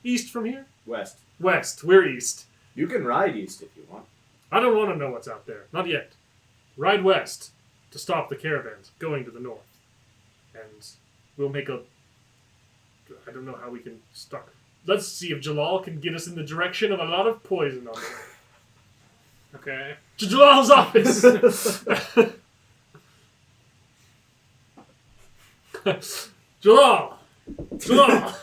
East from here. West. West. We're east. You can ride east if you want. I don't want to know what's out there. Not yet. Ride west to stop the caravans going to the north. And we'll make a... I don't know How we can start. Let's see if Jalal can get us in the direction of a lot of poison on the way. Okay. To Jalal's office! Jalal! Jalal!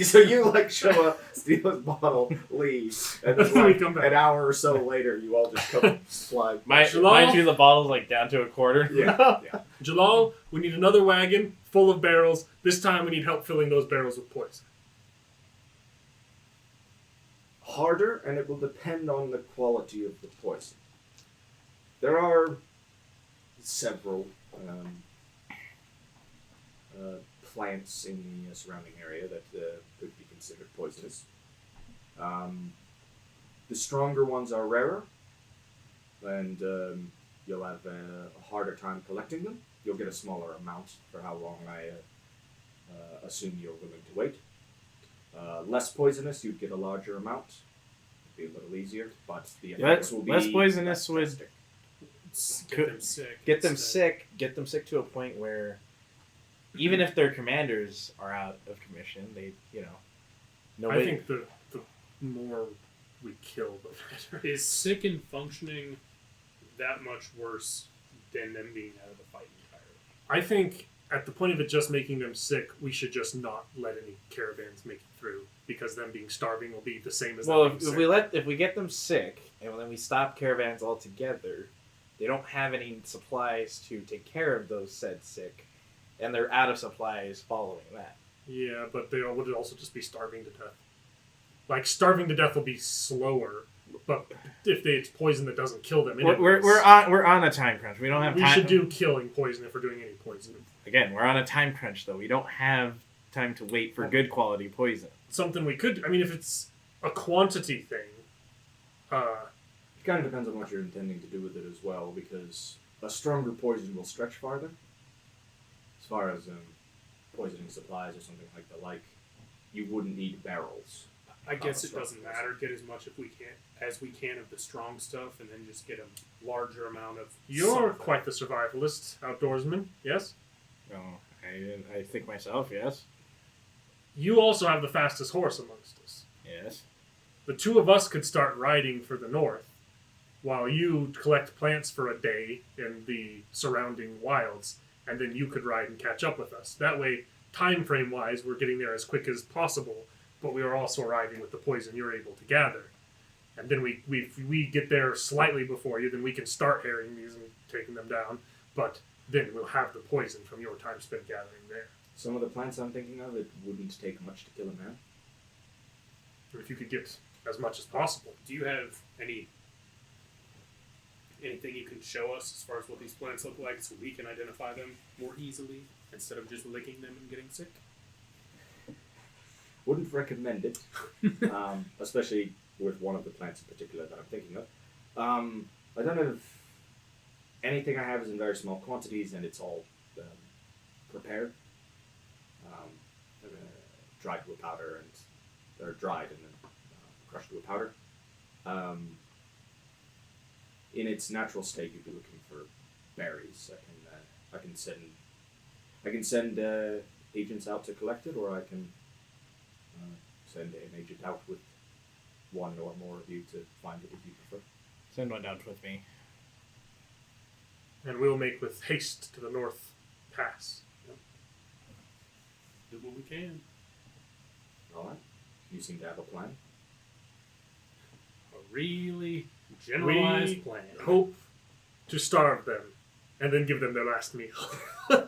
So you show up, steal his bottle, leave, and then We come back. an hour or so later, you all just come slide. Mind Shalom. you, the bottle's down to a quarter. Yeah, yeah. Jalal, we need another wagon full of barrels. This time we need help filling those barrels with poison. Harder, and it will depend on the quality of the poison. There are several plants in the surrounding area that could be considered poisonous. The stronger ones are rarer, and you'll have a harder time collecting them. You'll get a smaller amount for how long I assume you're willing to wait. Less poisonous, you'd get a larger amount. It'd be a little easier, but the effects will be less poisonous would drastic. Get them sick. Get them instead. sick. Get them sick to a point where, even if their commanders are out of commission, they, nobody. I think the more we kill, the better. Is sick and functioning that much worse than them being out of the fight entirely? I think at the point of it just making them sick, we should just not let any caravans make it through, because them being starving will be the same as Well, them being if we get them sick and then we stop caravans altogether, they don't have any supplies to take care of those said sick, and they're out of supplies following that. Yeah, but they would also just be starving to death. Like, starving to death will be slower, but if it's poison that doesn't kill them, We're on a time crunch. We don't have we time. should do killing poison if we're doing any poison. Again, we're on a time crunch though. We don't have time to wait for good quality poison. Something we could. I mean, if it's a quantity thing, It kind of depends on what you're intending to do with it as well, because a stronger poison will stretch farther. As far as poisoning supplies or something like the like, you wouldn't need barrels. I guess it strong doesn't poison. matter. Get as much as we can of the strong stuff, and then just get a larger amount of. You're something. quite the survivalist, outdoorsman. Yes. No, I think myself, yes. You also have the fastest horse amongst us. Yes. The two of us could start riding for the north, while you collect plants for a day in the surrounding wilds, and then you could ride and catch up with us. That way, time frame wise, we're getting there as quick as possible, but we are also arriving with the poison you're able to gather. And then we get there slightly before you, then we can start harrying these and taking them down, but then we'll have the poison from your time spent gathering there. Some of the plants I'm thinking of, it wouldn't take much to kill a man. Or if you could get as much as possible. Do you have anything you can show us as far as what these plants look like, so we can identify them more easily instead of just licking them and getting sick? Wouldn't recommend it, especially with one of the plants in particular that I'm thinking of. I don't have anything I have is in very small quantities, and it's all prepared, dried to a powder, or dried and then crushed to a powder. In its natural state, you'd be looking for berries. I can send agents out to collect it, or I can send an agent out with one or more of you to find it if you prefer. Send one out with me. And we'll make with haste to the North Pass. Do what we can. All right. You seem to have a plan. A really generalized We plan. hope to starve them, and then give them their last meal. I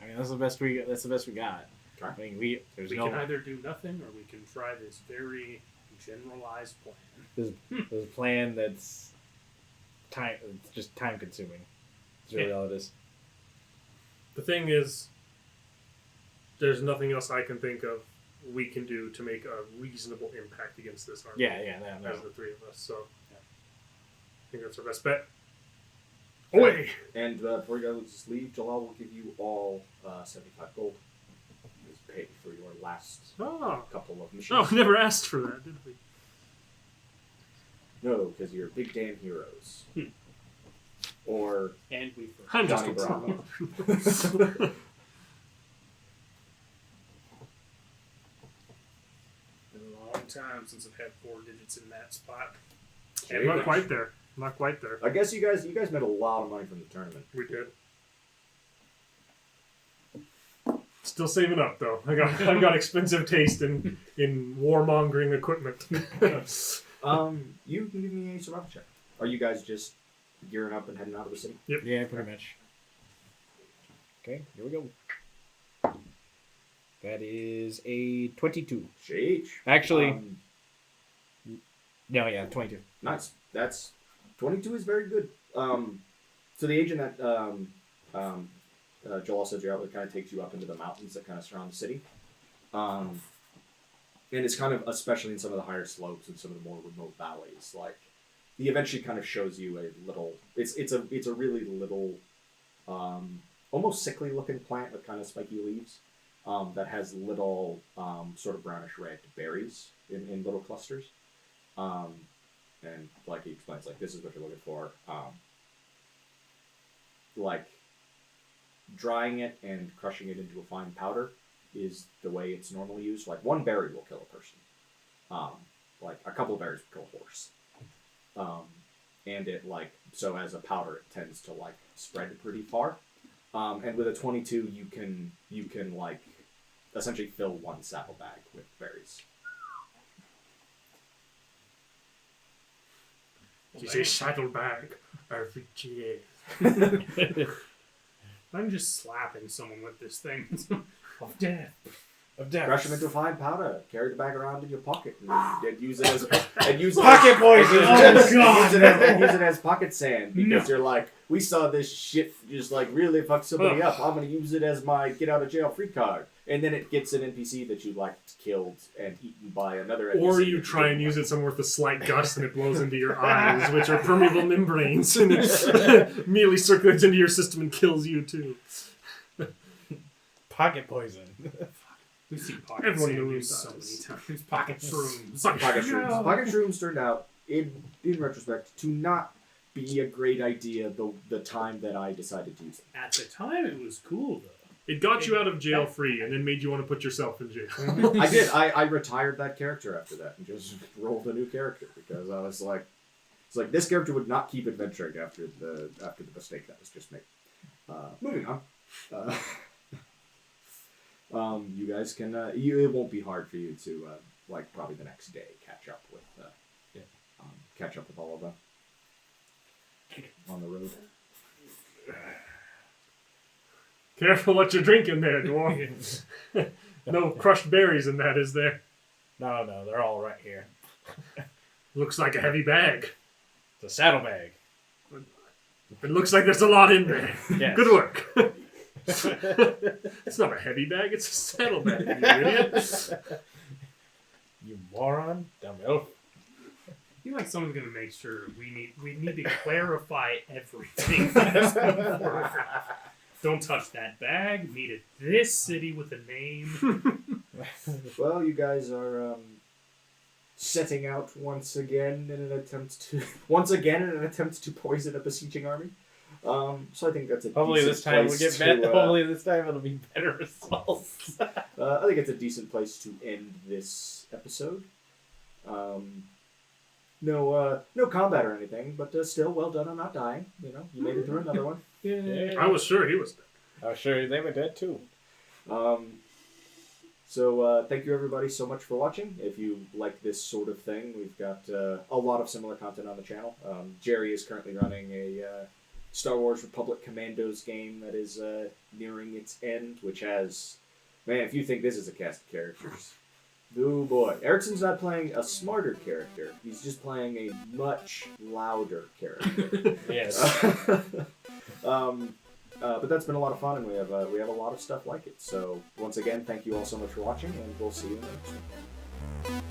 mean, that's the best we got. Okay. I mean, there's We no can either do nothing, or we can try this very generalized plan. there's a plan that's it's just time consuming. It's really all it is. The thing is, there's nothing else I can think of we can do to make a reasonable impact against this army. Yeah, no. As the three of us, so I think that's our best bet. Away! And before you guys leave, Jalal will give you all 75 gold. As pay for your last Oh, couple of missions. oh, we never asked for that, did we? No, because you're big damn heroes. Or And we I'm just Johnny a Bravo. Been a long time since I've had 4 digits in that spot. I'm not quite there. Not quite there. I guess you guys made a lot of money from the tournament. We did. Still saving up though. I've got expensive taste in warmongering equipment. You can give me a survival check. Are you guys just gearing up and heading out of the city? Yep. Yeah, pretty much. Okay, here we go. That is a 22. Sheesh. Actually, no, yeah, 22. Nice. That's 22 is very good. So the agent that Joel said you're out with kind of takes you up into the mountains that kind of surround the city. And it's kind of, especially in some of the higher slopes and some of the more remote valleys, like he eventually kind of shows you a little. It's a really little, almost sickly looking plant with kind of spiky leaves, that has little sort of brownish red berries in little clusters. And like he explains, like this is what you're looking for. Like drying it and crushing it into a fine powder is the way it's normally used. Like one berry will kill a person. Like a couple of berries will kill a horse. And it like, so as a powder, it tends to like spread pretty far. And with a 22, you can like essentially fill one saddlebag with berries. You say saddlebag every year. I'm just slapping someone with this thing of death. Crush them into fine powder. Carry the bag around in your pocket and use it as Pocket poison! And use it as pocket sand because you're like, we saw this shit just like really fuck somebody up. I'm gonna use it as my get out of jail free card. and then it gets an NPC that you liked killed and eaten by another NPC. Or you try and use it somewhere with a slight gust and it blows into your eyes, which are permeable membranes, and it immediately circulates into your system and kills you too. Pocket poison. We've seen pocket Everyone in the sand room used so does. many times. Pocket shrooms. Pocket shrooms. Pocket shrooms turned out, in retrospect, to not be a great idea the time that I decided to use them. At the time, it was cool though. It got you out of jail free and then made you want to put yourself in jail. I did. I retired that character after that and just rolled a new character because I was like, it's like this character would not keep adventuring after the mistake that was just made. Moving on. You guys can. It won't be hard for you to like probably the next day catch up with all of them on the road. Careful what you're drinking there, dwarf. No crushed berries in that, is there? No, they're all right here. Looks like a heavy bag. It's a saddlebag. It looks like there's a lot in there. Yes. Good work. It's not a heavy bag, it's a saddlebag, you idiot. You moron, dumb elf. I feel like someone's gonna make sure we need to clarify everything. Before. Don't touch that bag. Meet at this city with a name. Well, you guys are setting out once again in an attempt to poison a besieging army. So I think that's a Hopefully decent this time we'll place get better. to, Hopefully this time it'll be better results. I think it's a decent place to end this episode. No combat or anything, but still well done on not dying. You know, you made it through another one. Yeah. I was sure he was dead. I was sure they were dead too. So thank you everybody so much for watching. If you like this sort of thing, we've got a lot of similar content on the channel. Jerry is currently running a Star Wars Republic Commandos game that is nearing its end, which has, man, if you think this is a cast of characters, oh boy. Erickson's not playing a smarter character. He's just playing a much louder character. Yes. But that's been a lot of fun, and we have a lot of stuff like it. So once again, thank you all so much for watching, and we'll see you in the next one.